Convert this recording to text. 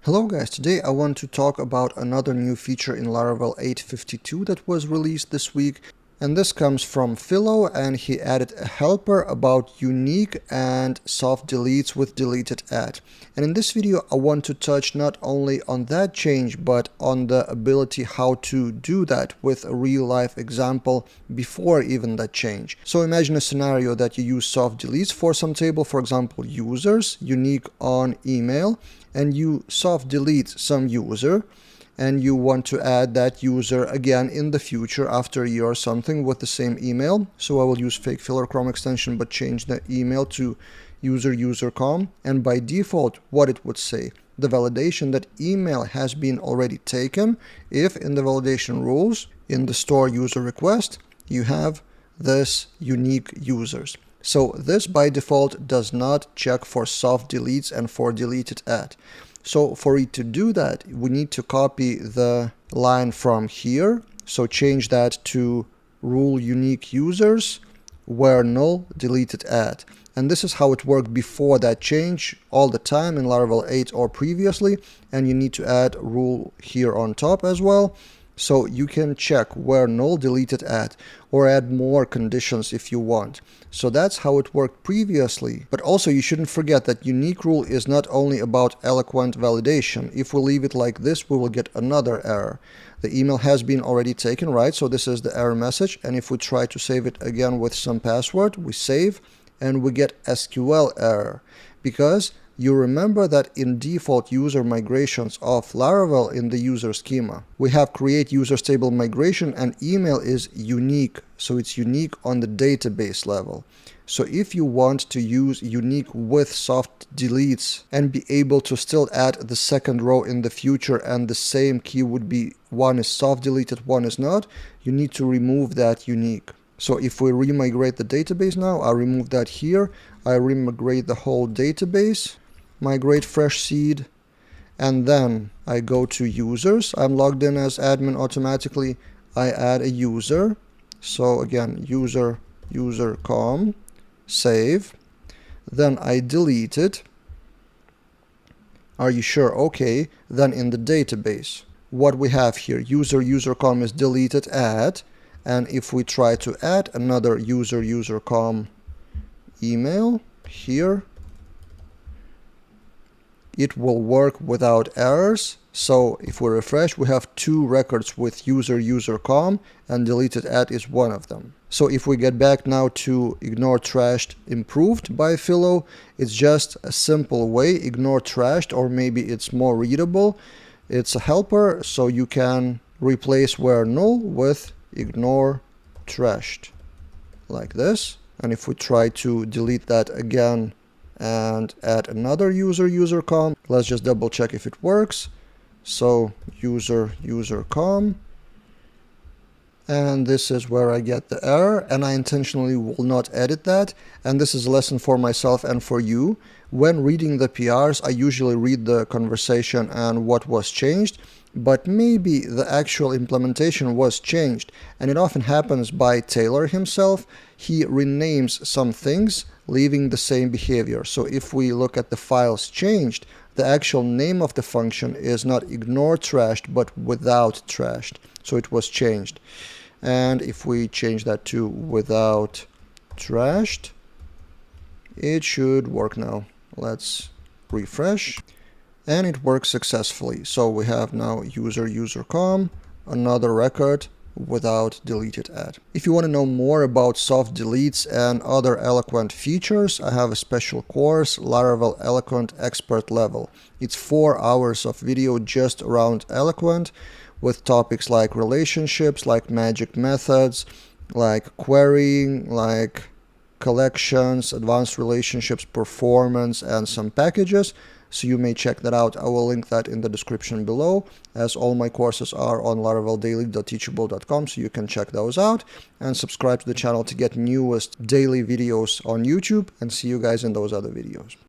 Hello guys, today I want to talk about another new feature in Laravel 8.52 that was released this week. And this comes from Philo, and he added a helper about unique and soft deletes with deleted at. And in this video I want to touch not only on that change but on the ability how to do that with a real life example before even that change. So imagine a scenario that you use soft deletes for some table, for example users, unique on email, and you soft delete some user and you want to add that user again in the future after a year or something with the same email. So I will use fake filler Chrome extension but change the email to user.com, and by default what it would say, the validation that email has been already taken if in the validation rules in the store user request you have this unique users. So this by default does not check for soft deletes and for deleted at. So for it to do that, we need to copy the line from here. So change that to rule unique users where null deleted at. And this is how it worked before that change all the time in Laravel 8 or previously. And you need to add rule here on top as well. So you can check where null deleted at or add more conditions if you want. So that's how it worked previously. But also you shouldn't forget that unique rule is not only about eloquent validation. If we leave it like this, we will get another error. The email has been already taken, right? So this is the error message. And if we try to save it again with some password, we save and we get SQL error, because you remember that in default user migrations of Laravel in the user schema, we have create user stable migration and email is unique. So it's unique on the database level. So if you want to use unique with soft deletes and be able to still add the second row in the future and the same key would be one is soft deleted, one is not, you need to remove that unique. So if we remigrate the database now, I remove that here, I remigrate the whole database, migrate fresh seed, and then I go to users. I'm logged in as admin automatically. I add a user. So again, user.com, save. Then I delete it. Are you sure? Okay. Then in the database, what we have here, user.com is deleted at. And if we try to add another user.com email here, it will work without errors. So if we refresh, we have two records with user.com and deleted at is one of them. So if we get back now to ignore trashed improved by Philo, it's just a simple way, ignore trashed, or maybe it's more readable. It's a helper, so you can replace where null with ignore trashed like this. And if we try to delete that again and add another user.com, let's just double check if it works. So user.com, and this is where I get the error, and I intentionally will not edit that. And this is a lesson for myself and for you. When reading the PRs, I usually read the conversation and what was changed, but maybe the actual implementation was changed, and it often happens by Taylor himself. He renames some things, leaving the same behavior. So if we look at the files changed, the actual name of the function is not ignore trashed, but without trashed. So it was changed. And if we change that to without trashed, it should work now. Let's refresh. And it works successfully. So we have now user.com, another record without deleted at. If you want to know more about soft deletes and other eloquent features, I have a special course, Laravel Eloquent Expert Level. It's 4 hours of video just around eloquent, with topics like relationships, like magic methods, like querying, like collections, advanced relationships, performance, and some packages. So you may check that out. I will link that in the description below, as all my courses are on laraveldaily.teachable.com, so you can check those out. And subscribe to the channel to get newest daily videos on YouTube, and see you guys in those other videos.